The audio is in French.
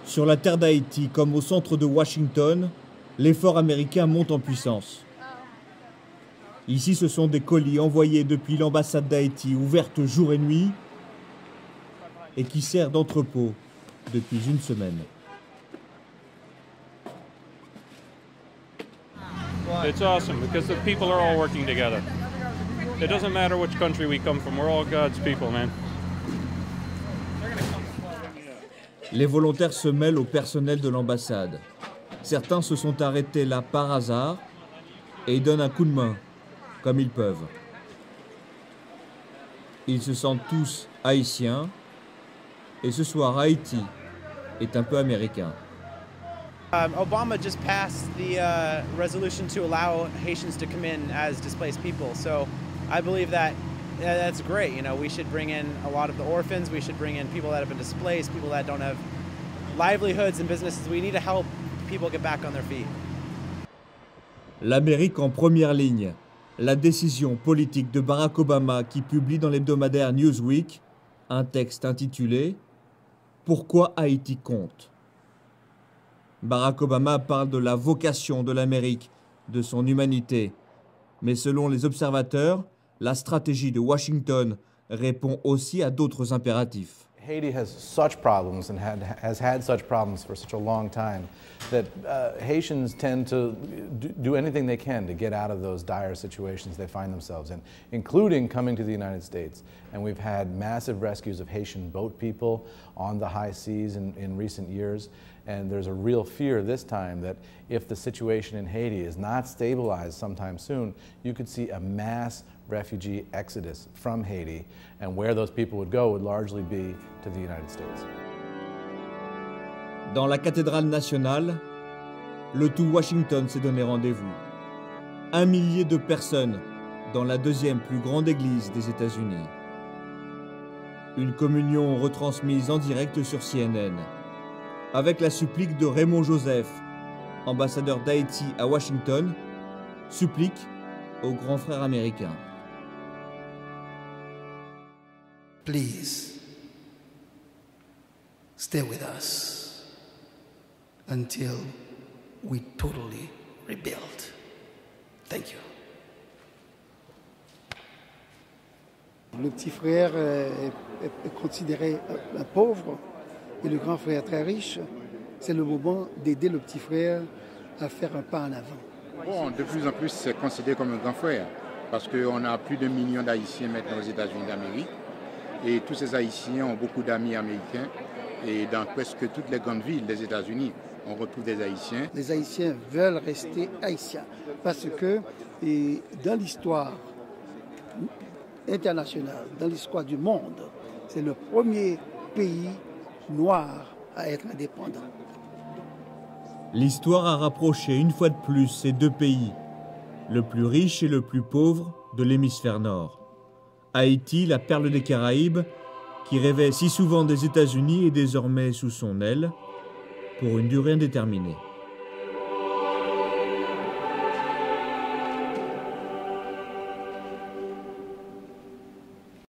Sur la terre d'Haïti, comme au centre de Washington, l'effort américain monte en puissance. Ici, ce sont des colis envoyés depuis l'ambassade d'Haïti, ouverte jour et nuit, et qui sert d'entrepôt depuis une semaine. It's awesome because the people are all working together. It doesn't matter which country we come from, we're all God's people, man. Les volontaires se mêlent au personnel de l'ambassade. Certains se sont arrêtés là par hasard et ils donnent un coup de main, comme ils peuvent. Ils se sentent tous haïtiens et ce soir Haïti est un peu américain. Obama just passed the resolution to allow Haitians to come in as displaced people. So I believe that that's great. You know, we should bring in a lot of the orphans. We should bring in people that have been displaced, people that don't have livelihoods and businesses. We need to help people get back on their feet. L'Amérique en première ligne. La décision politique de Barack Obama qui publie dans l'hebdomadaire Newsweek un texte intitulé « Pourquoi Haïti compte ». Barack Obama parle de la vocation de l'Amérique, de son humanité. Mais selon les observateurs, la stratégie de Washington répond aussi à d'autres impératifs. Haiti has such problems and has had such problems for such a long time that Haitians tend to do anything they can to get out of those dire situations they find themselves in, including coming to the United States. And we've had massive rescues of Haitian boat people on the high seas in recent years. And there's a real fear this time that if the situation in Haiti is not stabilized sometime soon, you could see a mass refugee exodus from Haiti, and where those people would go would largely be to the United States. Dans la cathédrale nationale, le tout Washington s'est donné rendez-vous. 1 millier de personnes dans la deuxième plus grande église des États-Unis. Une communion retransmise en direct sur CNN, avec la supplique de Raymond Joseph, ambassadeur d'Haïti à Washington, supplique au grand frère américain. Please, stay with us until we totally rebuild. Thank you. Le petit frère est considéré un pauvre et le grand frère très riche. C'est le moment d'aider le petit frère à faire un pas en avant. Bon, de plus en plus, c'est considéré comme un grand frère parce qu'on a plus d'1 million d'Haïtiens maintenant aux États-Unis d'Amérique. Et tous ces Haïtiens ont beaucoup d'amis américains. Et dans presque toutes les grandes villes des États-Unis, on retrouve des Haïtiens. Les Haïtiens veulent rester Haïtiens parce que dans l'histoire internationale, dans l'histoire du monde, c'est le premier pays noir à être indépendant. L'histoire a rapproché une fois de plus ces deux pays, le plus riche et le plus pauvre de l'hémisphère nord. Haïti, la perle des Caraïbes, qui rêvait si souvent des États-Unis, est désormais sous son aile pour une durée indéterminée.